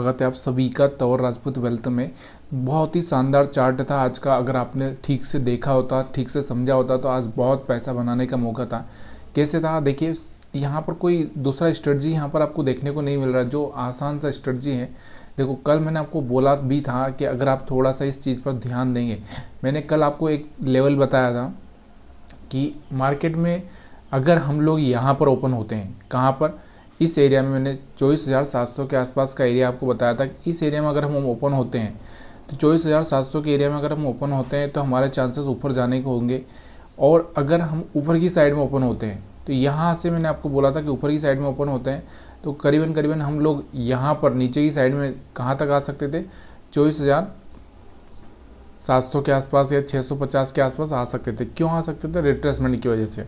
स्वागत है आप सभी का तौर राजपूत वेल्थ में। बहुत ही शानदार चार्ट था आज का। अगर आपने ठीक से देखा होता, ठीक से समझा होता तो आज बहुत पैसा बनाने का मौका था। कैसे था देखिए, यहाँ पर कोई दूसरा स्ट्रेटजी यहाँ पर आपको देखने को नहीं मिल रहा जो आसान सा स्ट्रेटजी है। देखो, कल मैंने आपको बोला भी था कि अगर आप थोड़ा सा इस चीज़ पर ध्यान देंगे, मैंने कल आपको एक लेवल बताया था कि मार्केट में अगर हम लोग यहाँ पर ओपन होते हैं, कहाँ पर, इस एरिया में, मैंने 24,700 के आसपास का एरिया आपको बताया था कि इस एरिया में अगर हम ओपन होते हैं तो 24,700 के एरिया में अगर हम ओपन होते हैं तो हमारे चांसेस ऊपर जाने के होंगे। और अगर हम ऊपर की साइड में ओपन होते हैं तो यहाँ से मैंने आपको बोला था कि ऊपर की साइड में ओपन होते हैं तो करीबन करीबन हम लोग यहाँ पर नीचे की साइड में कहाँ तक आ सकते थे, 24,700 के आसपास या 650 के आसपास आ सकते थे। क्यों आ सकते थे? रिट्रेसमेंट की वजह से।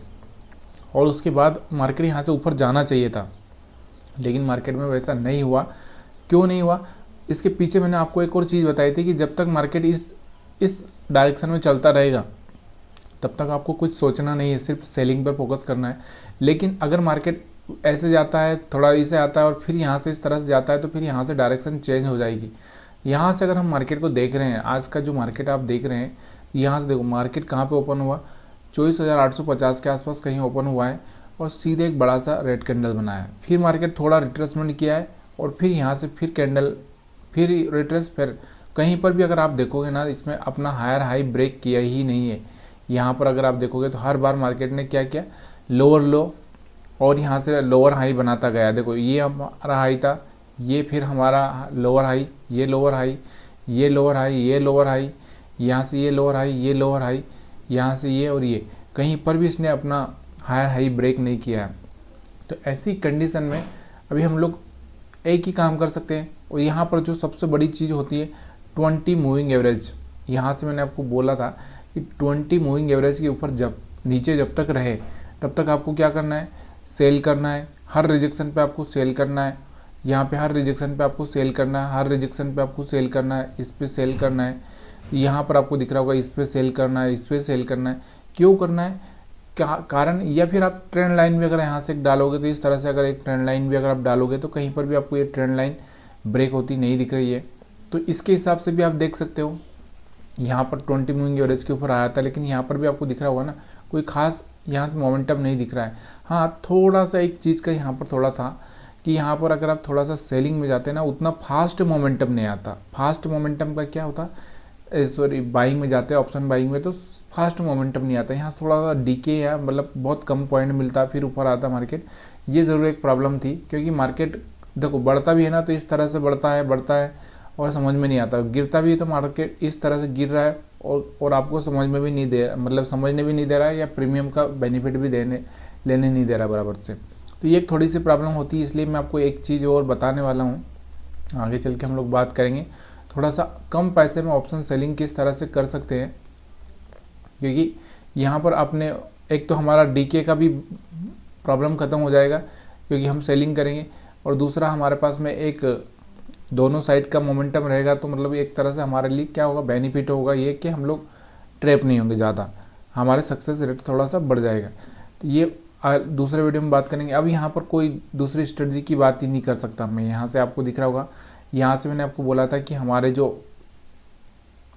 और उसके बाद मार्केट यहाँ से ऊपर जाना चाहिए था, लेकिन मार्केट में वैसा नहीं हुआ। क्यों नहीं हुआ? इसके पीछे मैंने आपको एक और चीज़ बताई थी कि जब तक मार्केट इस डायरेक्शन में चलता रहेगा तब तक आपको कुछ सोचना नहीं है, सिर्फ सेलिंग पर फोकस करना है। लेकिन अगर मार्केट ऐसे जाता है, थोड़ा इसे आता है और फिर यहाँ से इस तरह से जाता है तो फिर यहाँ से डायरेक्शन चेंज हो जाएगी। यहाँ से अगर हम मार्केट को देख रहे हैं, आज का जो मार्केट आप देख रहे हैं, यहाँ से देखो मार्केट कहाँ पे ओपन हुआ, 24,850 के आसपास कहीं ओपन हुआ है और सीधे एक बड़ा सा रेड कैंडल बनाया है। फिर मार्केट थोड़ा रिट्रेसमेंट किया है और फिर यहाँ से फिर कैंडल, फिर रिट्रेस, फिर कहीं पर भी अगर आप देखोगे ना, इसमें अपना हायर हाई ब्रेक किया ही नहीं है। यहाँ पर अगर आप देखोगे तो हर बार मार्केट ने क्या किया, लोअर लो और यहाँ से लोअर हाई बनाता गया। देखो, ये हमारा हाई था, ये फिर हमारा लोअर हाई, ये लोअर हाई, ये लोअर हाई, ये लोअर हाई, यहाँ से ये लोअर हाई, ये लोअर हाई, यहाँ से ये, और ये कहीं पर भी इसने अपना हायर हाई ब्रेक नहीं किया है। तो ऐसी कंडीशन में अभी हम लोग एक ही काम कर सकते हैं, और यहाँ पर जो सबसे बड़ी चीज़ होती है 20 मूविंग एवरेज। यहाँ से मैंने आपको बोला था कि 20 मूविंग एवरेज के ऊपर जब नीचे जब तक रहे तब तक आपको क्या करना है, सेल करना है। हर रिजेक्शन पे आपको सेल करना है, यहाँ पे हर रिजेक्शन पे आपको सेल करना है, हर रिजेक्शन पे आपको सेल करना है, इस पे सेल करना है, यहाँ पर आपको दिख रहा होगा इस पे सेल करना है, इस पे सेल करना है। क्यों करना है, क्या कारण? या फिर आप ट्रेंड लाइन भी अगर यहाँ से डालोगे तो इस तरह से अगर एक ट्रेंड लाइन भी अगर आप डालोगे तो कहीं पर भी आपको ये ट्रेंड लाइन ब्रेक होती नहीं दिख रही है। तो इसके हिसाब से भी आप देख सकते हो, यहाँ पर 20 मूविंग एवरेज के ऊपर आया था, लेकिन यहाँ पर भी आपको दिख रहा होगा ना, कोई खास यहाँ से मोमेंटम नहीं दिख रहा है। हाँ, थोड़ा सा एक चीज़ का यहाँ पर थोड़ा था कि यहाँ पर अगर आप थोड़ा सा सेलिंग में जाते ना, उतना फास्ट मोमेंटम नहीं आता। फास्ट मोमेंटम का क्या होता, सॉरी, बाइंग में जाते हैं, ऑप्शन बाइंग में, तो फास्ट मोमेंटम नहीं आता। यहाँ थोड़ा सा डीके है, मतलब बहुत कम पॉइंट मिलता फिर ऊपर आता मार्केट। ये ज़रूर एक प्रॉब्लम थी, क्योंकि मार्केट देखो बढ़ता भी है ना तो इस तरह से बढ़ता है और समझ में नहीं आता। गिरता भी है तो मार्केट इस तरह से गिर रहा है और आपको समझ में भी नहीं दे, मतलब समझने भी नहीं दे रहा है, या प्रीमियम का बेनिफिट भी लेने नहीं दे रहा बराबर से। तो ये एक थोड़ी सी प्रॉब्लम होती है। इसलिए मैं आपको एक चीज़ और बताने वाला हूँ, आगे चल के हम लोग बात करेंगे थोड़ा सा कम पैसे में ऑप्शन सेलिंग किस तरह से कर सकते हैं। क्योंकि यहाँ पर आपने एक तो हमारा डीके का भी प्रॉब्लम ख़त्म हो जाएगा क्योंकि हम सेलिंग करेंगे, और दूसरा हमारे पास में एक दोनों साइड का मोमेंटम रहेगा। तो मतलब एक तरह से हमारे लिए क्या होगा, बेनिफिट होगा ये कि हम लोग ट्रैप नहीं होंगे ज़्यादा, हमारे सक्सेस रेट थोड़ा सा बढ़ जाएगा। तो ये दूसरे वीडियो में बात करेंगे। अब यहाँ पर कोई दूसरी स्ट्रेटजी की बात ही नहीं कर सकता मैं। यहाँ से आपको दिख रहा होगा, यहाँ से मैंने आपको बोला था कि हमारे जो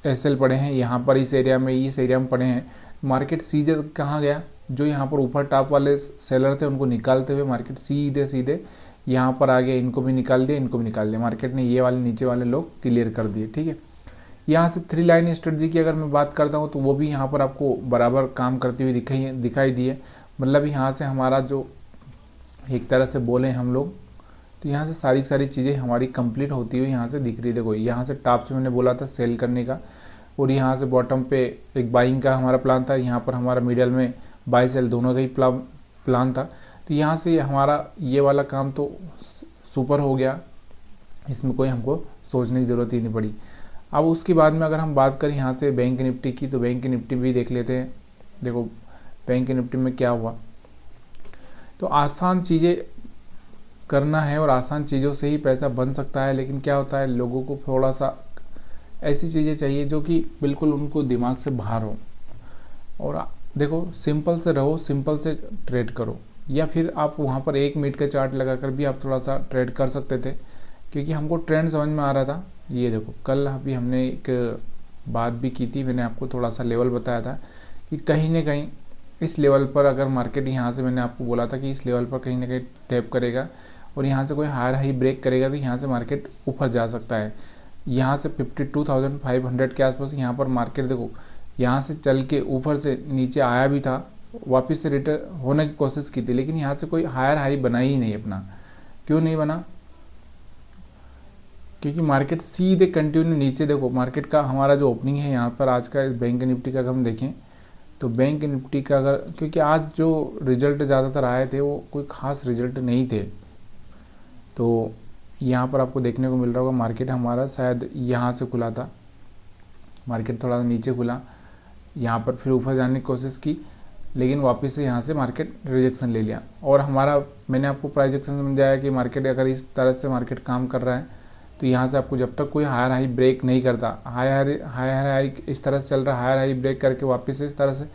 एसएल पड़े हैं यहाँ पर इस एरिया में पड़े हैं। मार्केट सीधे कहाँ गया, जो यहाँ पर ऊपर टॉप वाले सेलर थे उनको निकालते हुए मार्केट सीधे यहाँ पर आ गया। इनको भी निकाल दिया, इनको भी निकाल दिया। मार्केट ने ये वाले नीचे वाले लोग क्लियर कर दिए, ठीक है। यहाँ से 3 लाइन स्ट्रेटजी की अगर मैं बात करता हूँ तो वो भी यहाँ पर आपको बराबर काम करती हुई दिखाई दी है। मतलब यहाँ से हमारा जो एक तरह से बोले हम लोग, तो यहाँ से सारी चीज़ें हमारी कंप्लीट होती हुई यहाँ से दिख रही है। देखो, यहाँ से टॉप से मैंने बोला था सेल करने का, और यहाँ से बॉटम पे एक बाइंग का हमारा प्लान था। यहाँ पर हमारा मिडल में बाई सेल दोनों का ही प्लान था। तो यहाँ से हमारा ये वाला काम तो सुपर हो गया, इसमें कोई हमको सोचने की ज़रूरत ही नहीं पड़ी। अब उसके बाद में अगर हम बात करें यहाँ से बैंक निफ्टी की, तो बैंक निफ्टी भी देख लेते हैं। देखो, बैंक निफ्टी में क्या हुआ, तो आसान चीज़ें करना है और आसान चीज़ों से ही पैसा बन सकता है। लेकिन क्या होता है, लोगों को थोड़ा सा ऐसी चीज़ें चाहिए जो कि बिल्कुल उनको दिमाग से बाहर हो। और देखो, सिंपल से रहो, सिंपल से ट्रेड करो, या फिर आप वहाँ पर 1 मिनट का चार्ट लगाकर भी आप थोड़ा सा ट्रेड कर सकते थे। क्योंकि हमको ट्रेंड समझ में आ रहा था। ये देखो कल अभी हमने एक बात भी की थी, मैंने आपको थोड़ा सा लेवल बताया था कि कहीं ना कहीं इस लेवल पर अगर मार्केट यहाँ से, मैंने आपको बोला था कि इस लेवल पर कहीं ना कहीं टैप करेगा और यहाँ से कोई हायर हाई ब्रेक करेगा तो यहाँ से मार्केट ऊपर जा सकता है। यहाँ से 52,500 के आसपास यहाँ पर मार्केट देखो यहाँ से चल के ऊपर से नीचे आया भी था, वापस से रिटर्न होने की कोशिश की थी, लेकिन यहाँ से कोई हायर हाई बना ही नहीं अपना। क्यों नहीं बना? क्योंकि मार्केट सीधे कंटिन्यू नीचे, देखो मार्केट का हमारा जो ओपनिंग है यहाँ पर आज का बैंक निफ्टी का अगर हम देखें तो बैंक निफ्टी का अगर, क्योंकि आज जो रिजल्ट ज़्यादातर आए थे वो कोई ख़ास रिजल्ट नहीं थे, तो यहाँ पर आपको देखने को मिल रहा होगा मार्केट हमारा शायद यहाँ से खुला था, मार्केट थोड़ा सा नीचे खुला, यहाँ पर फिर ऊपर जाने की कोशिश की, लेकिन वापस से यहाँ से मार्केट रिजेक्शन ले लिया। और हमारा, मैंने आपको प्राइस एक्शन समझाया कि मार्केट अगर इस तरह से मार्केट काम कर रहा है तो यहाँ से आपको जब तक कोई हायर हाई ब्रेक नहीं करता, हायर हाई इस तरह से चल रहा है, हायर हाई ब्रेक करके वापस से इस तरह से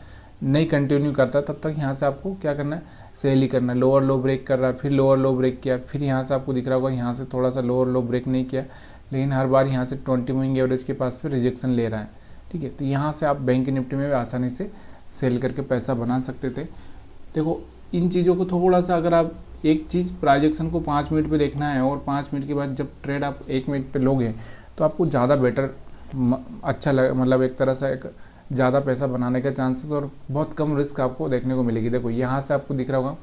नहीं कंटिन्यू करता, तब तक यहाँ से आपको क्या करना है, सेल ही करना है। लोअर लो ब्रेक कर रहा है, फिर लोअर लो ब्रेक किया, फिर यहाँ से आपको दिख रहा होगा यहाँ से थोड़ा सा लोअर लो ब्रेक नहीं किया, लेकिन हर बार यहाँ से 20 मूविंग एवरेज के पास फिर रिजेक्शन ले रहा है। ठीक है, तो यहाँ से आप बैंक निफ्टी में भी आसानी से सेल करके पैसा बना सकते थे। देखो इन चीज़ों को थोड़ा सा, अगर आप एक चीज़ प्राइजेक्शन को 5 मिनट पे देखना है और 5 मिनट के बाद जब ट्रेड आप 1 मिनट पे लोगे तो आपको ज़्यादा बेटर अच्छा लगे, मतलब एक तरह से एक ज़्यादा पैसा बनाने का चांसेस और बहुत कम रिस्क आपको देखने को मिलेगी। देखो यहाँ से आपको दिख रहा होगा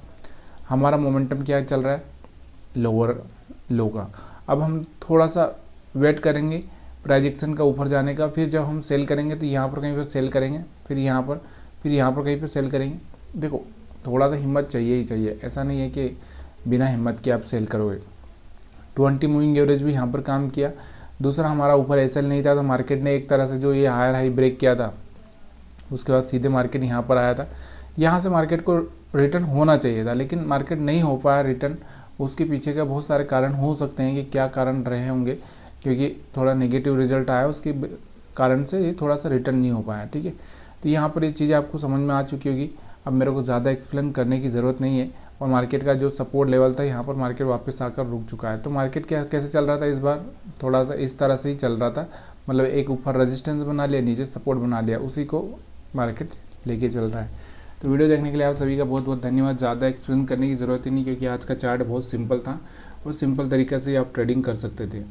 हमारा मोमेंटम क्या चल रहा है, लोअर लो का। अब हम थोड़ा सा वेट करेंगे प्राइजेक्शन का ऊपर जाने का, फिर जब हम सेल करेंगे तो यहाँ पर कहीं पर सेल करेंगे, फिर यहाँ पर कहीं पर सेल करेंगे। देखो थोड़ा सा हिम्मत चाहिए ही चाहिए, ऐसा नहीं है कि बिना हिम्मत के आप सेल करोगे। 20 मूविंग एवरेज भी यहाँ पर काम किया। दूसरा हमारा ऊपर एसएल नहीं था तो मार्केट ने एक तरह से जो ये हायर हाई ब्रेक किया था उसके बाद सीधे मार्केट यहाँ पर आया था। यहाँ से मार्केट को रिटर्न होना चाहिए था लेकिन मार्केट नहीं हो पाया रिटर्न। उसके पीछे का बहुत सारे कारण हो सकते हैं कि क्या कारण रहे होंगे, क्योंकि थोड़ा नेगेटिव रिजल्ट आया उसके कारण से ये थोड़ा सा रिटर्न नहीं हो पाया। ठीक है, तो यहाँ पर ये चीज़ें आपको समझ में आ चुकी होगी। अब मेरे को ज़्यादा एक्सप्लेन करने की ज़रूरत नहीं है। और मार्केट का जो सपोर्ट लेवल था यहाँ पर मार्केट वापस आकर रुक चुका है। तो मार्केट क्या कैसे चल रहा था इस बार, थोड़ा सा इस तरह से ही चल रहा था, मतलब एक ऊपर रेजिस्टेंस बना लिया, नीचे सपोर्ट बना लिया, उसी को मार्केट लेके चल रहा है। तो वीडियो देखने के लिए आप सभी का बहुत बहुत धन्यवाद। ज़्यादा एक्सप्लेन करने की ज़रूरत ही नहीं, क्योंकि आज का चार्ट बहुत सिंपल था और सिंपल तरीके से आप ट्रेडिंग कर सकते थे।